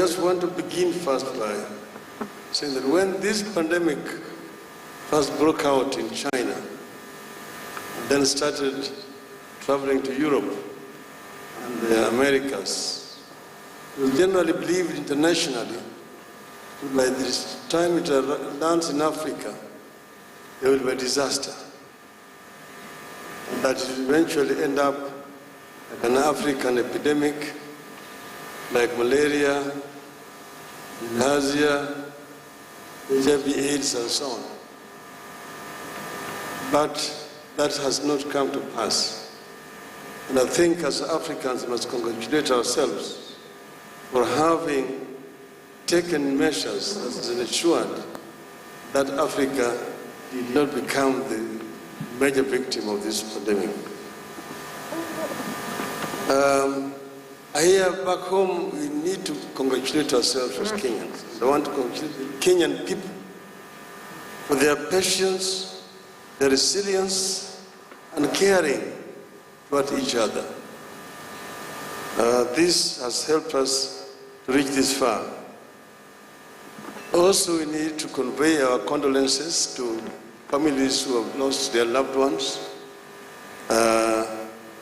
just want to begin first by saying that when this pandemic first broke out in China, and then started traveling to Europe and the Americas, it was generally believed internationally that by this time it lands in Africa, there will be a disaster. And that it will eventually end up like an African epidemic, like malaria, bilharzia, HIV/AIDS, and so on. But that has not come to pass. And I think as Africans we must congratulate ourselves for having taken measures that has ensured that Africa did not become the major victim of this pandemic. Here back home, we need to congratulate ourselves as Kenyans. I want to congratulate the Kenyan people for their patience, their resilience, and caring toward each other. This has helped us to reach this far. Also, we need to convey our condolences to families who have lost their loved ones,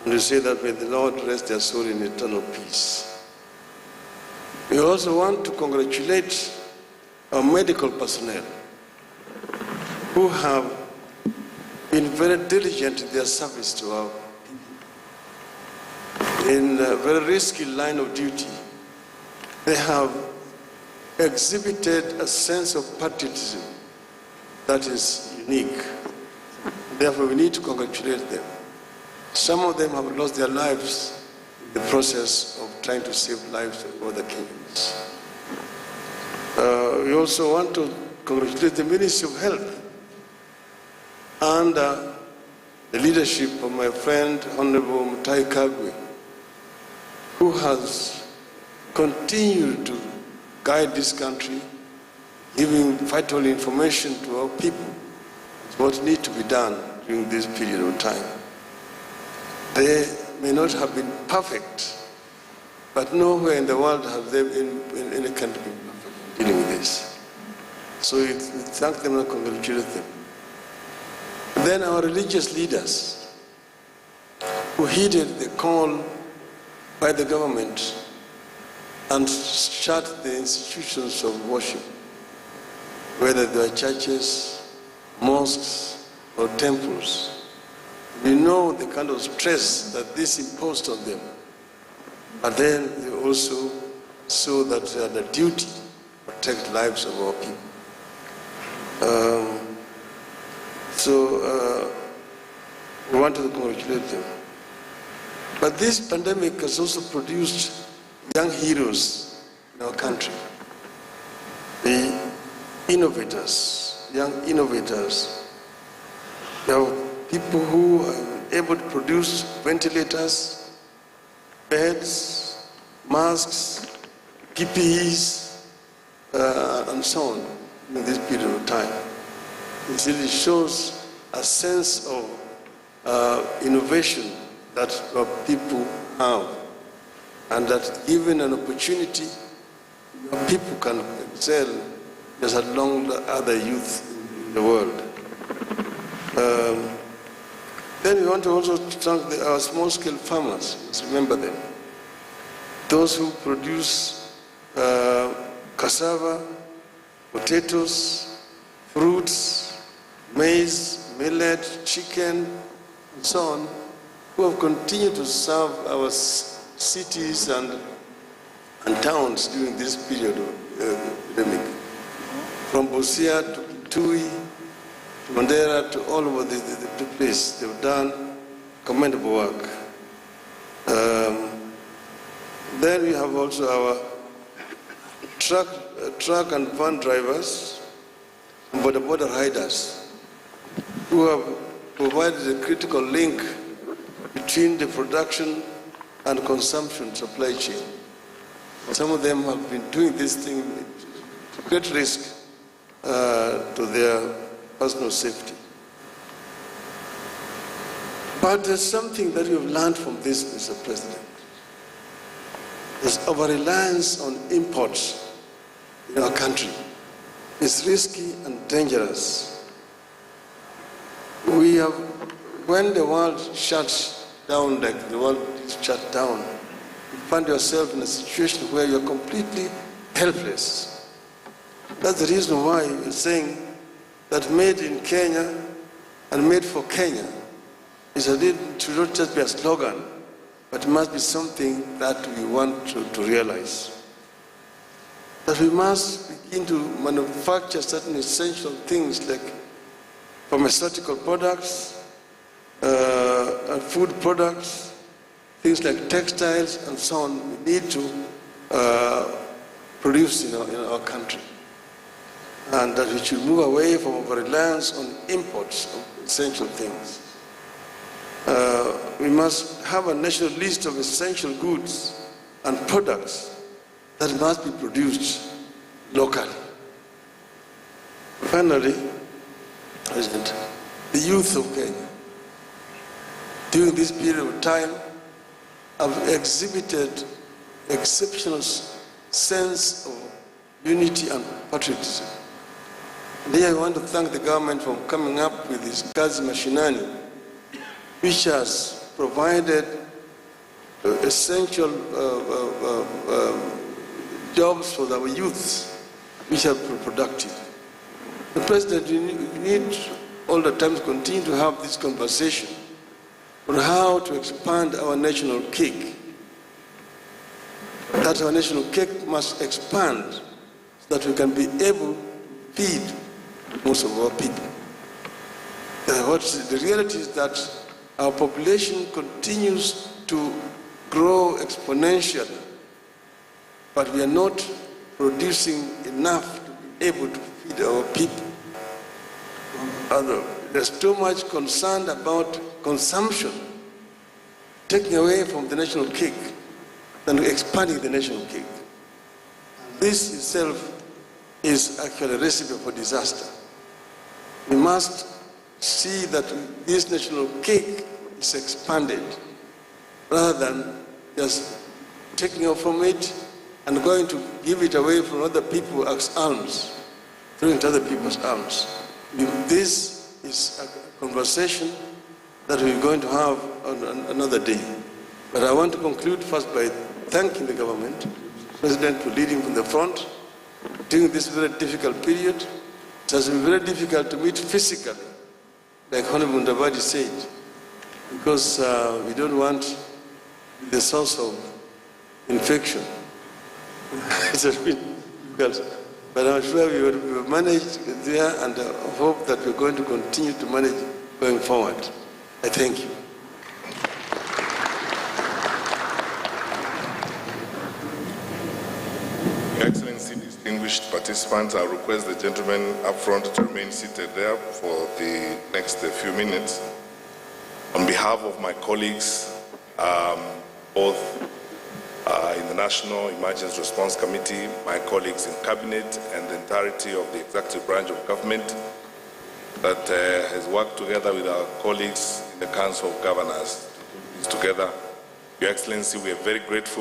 and we say that may the Lord rest their soul in eternal peace. We also want to congratulate our medical personnel who have been very diligent in their service to our people. In a very risky line of duty, they have exhibited a sense of patriotism that is unique. Therefore, we need to congratulate them. Some of them have lost their lives in the process of trying to save lives of other Kenyans. We also want to congratulate the Ministry of Health under the leadership of my friend, Honorable Mutahi Kagwe, who has continued to guide this country, giving vital information to our people, what needs to be done during this period of time. They may not have been perfect, but nowhere in the world have they been in any country been perfect dealing with this. So we thank them and congratulate them. Then our religious leaders who heeded the call by the government and shut the institutions of worship, whether they are churches, mosques, or temples. We know the kind of stress that this imposed on them. But then they also saw that they had a duty to protect lives of our people. We want to congratulate them. But this pandemic has also produced young heroes in our country. The innovators, young innovators. There are people who are able to produce ventilators, beds, masks, PPEs, and so on in this period of time. It really shows a sense of innovation that our people have, and that given an opportunity, our people can excel just along the other youth in the world. Then we want to also thank our small-scale farmers. Let's remember them. Those who produce cassava, potatoes, fruits, maize, millet, chicken, and so on, who have continued to serve our cities and towns during this period of epidemic. From Busia to Kitui, to Mandera, to all over the place, they've done commendable work. Then we have also our truck and van drivers, and border riders, who have provided a critical link between the production and consumption supply chain. Some of them have been doing this thing at great risk to their personal safety. But there's something that we've learned from this, Mr. President. There's over-reliance on imports in our country. It's risky and dangerous. When the world shuts down, like the world is shut down, you find yourself in a situation where you're completely helpless. That's the reason why we're saying that made in Kenya and made for Kenya should not just be a slogan, but it must be something that we want to realize. That we must begin to manufacture certain essential things like pharmaceutical products, food products, things like textiles and so on, we need to produce in our country. And that we should move away from over-reliance on imports of essential things. We must have a national list of essential goods and products that must be produced locally. Finally, President, the youth of Kenya, during this period of time, have exhibited exceptional sense of unity and patriotism. And here I want to thank the government for coming up with this Kazi Mashinani, which has provided essential jobs for our youths, which are productive. The President, we need all the time to continue to have this conversation on how to expand our national cake. That our national cake must expand so that we can be able to feed most of our people. The reality is that our population continues to grow exponentially, but we are not producing enough to be able to feed our people. There's too much concern about consumption, taking away from the national cake than expanding the national cake. This itself is actually a recipe for disaster. We must see that this national cake is expanded rather than just taking off from it and going to give it away from other people as alms, throwing it to other people's alms. This is a conversation that we're going to have on another day. But I want to conclude first by thanking the government, President, for leading from the front during this very difficult period. It has been very difficult to meet physically, like Honorable Ndavadi said, because we don't want the source of infection. It has been difficult, but I'm sure we will manage there, and I hope that we're going to continue to manage going forward. I thank you. Your Excellency, distinguished participants, I request the gentleman up front to remain seated there for the next few minutes. On behalf of my colleagues, both in the National Emergency Response Committee, my colleagues in Cabinet, and the entirety of the executive branch of government that has worked together with our colleagues in the Council of Governors to put this together. Your Excellency, we are very grateful